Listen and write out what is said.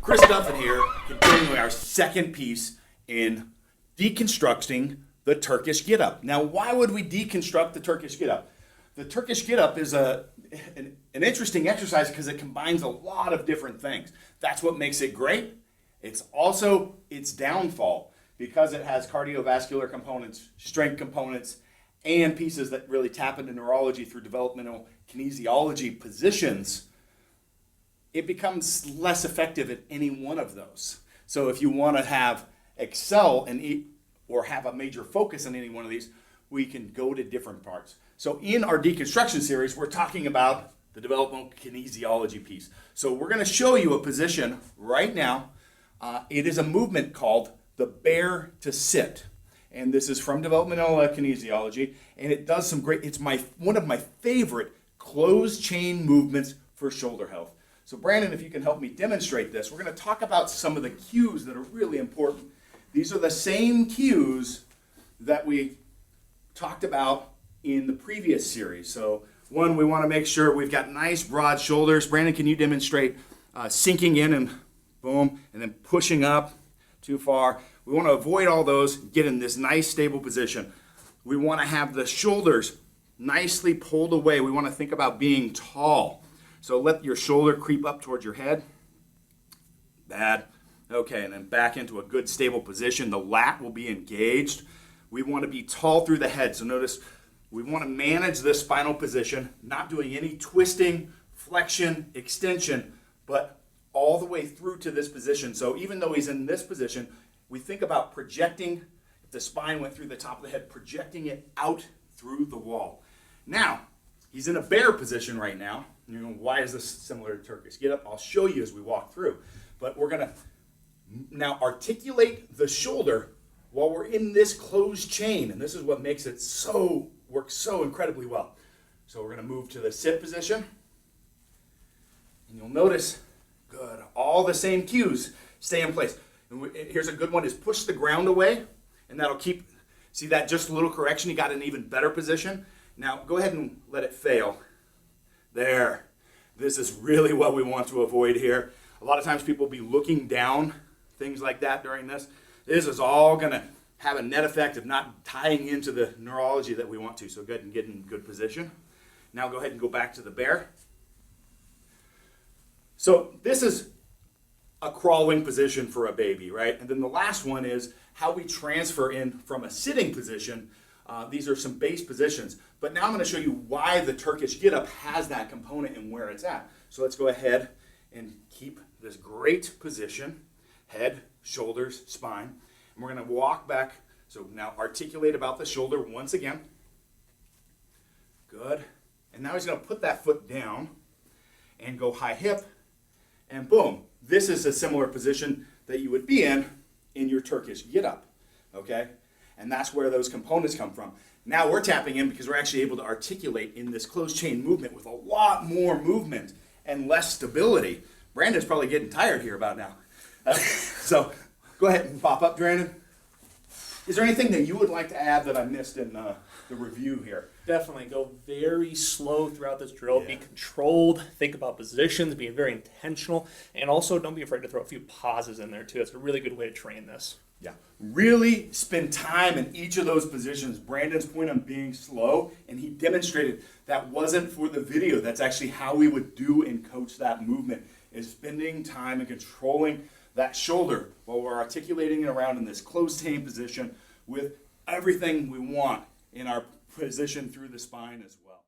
Chris Duffin here, continuing our second piece in deconstructing the Turkish Getup. Now, why would we deconstruct the Turkish Getup? The Turkish Getup is an interesting exercise because it combines a lot of different things. That's what makes it great. It's also its downfall because it has cardiovascular components, strength components, and pieces that really tap into neurology through developmental kinesiology positions. It becomes less effective at any one of those. So if you want to excel or have a major focus on any one of these, we can go to different parts. So in our deconstruction series, we're talking about the developmental kinesiology piece. So we're going to show you a position right now. It is a movement called the bear to sit. And this is from developmental kinesiology, and it does some great, it's one of my favorite closed chain movements for shoulder health. So Brandon, if you can help me demonstrate this, we're going to talk about some of the cues that are really important. These are the same cues that we talked about in the previous series. So one, we want to make sure we've got nice broad shoulders. Brandon, can you demonstrate sinking in and boom, and then pushing up too far? We want to avoid all those, get in this nice stable position. We want to have the shoulders nicely pulled away. We want to think about being tall. So let your shoulder creep up towards your head. Bad. Okay, and then back into a good stable position. The lat will be engaged. We want to be tall through the head. So notice we want to manage this spinal position, not doing any twisting, flexion, extension, but all the way through to this position. So even though he's in this position, we think about projecting, if the spine went through the top of the head, projecting it out through the wall. Now, he's in a bear position right now. You know, why is this similar to Turkish Getup? I'll show you as we walk through. But we're going to now articulate the shoulder while we're in this closed chain. And this is what makes it work so incredibly well. So we're going to move to the sit position. And you'll notice, good, all the same cues stay in place. And here's a good one, is push the ground away. And that'll see that just a little correction, you got an even better position. Now go ahead and let it fail. There. This is really what we want to avoid here. A lot of times people will be looking down, things like that during this. This is all going to have a net effect of not tying into the neurology that we want to. So go ahead and get in good position. Now go ahead and go back to the bear. So this is a crawling position for a baby, right? And then the last one is how we transfer in from a sitting position. These are some base positions. But now I'm going to show you why the Turkish Getup has that component and where it's at. So let's go ahead and keep this great position, head, shoulders, spine. And we're going to walk back. So now articulate about the shoulder once again. Good. And now he's going to put that foot down and go high hip. And boom. This is a similar position that you would be in your Turkish Getup. Okay? And that's where those components come from. Now we're tapping in because we're actually able to articulate in this closed chain movement with a lot more movement and less stability. Brandon's probably getting tired here about now. So go ahead and pop up, Brandon. Is there anything that you would like to add that I missed in the review here? Definitely. Go very slow throughout this drill. Yeah. Be controlled. Think about positions. Be very intentional. And also don't be afraid to throw a few pauses in there, too. It's a really good way to train this. Yeah. Really spend time in each of those positions. Brandon's point on being slow, and he demonstrated that wasn't for the video. That's actually how we would do and coach that movement, is spending time and controlling that shoulder while we're articulating it around in this closed chain position with everything we want in our position through the spine as well.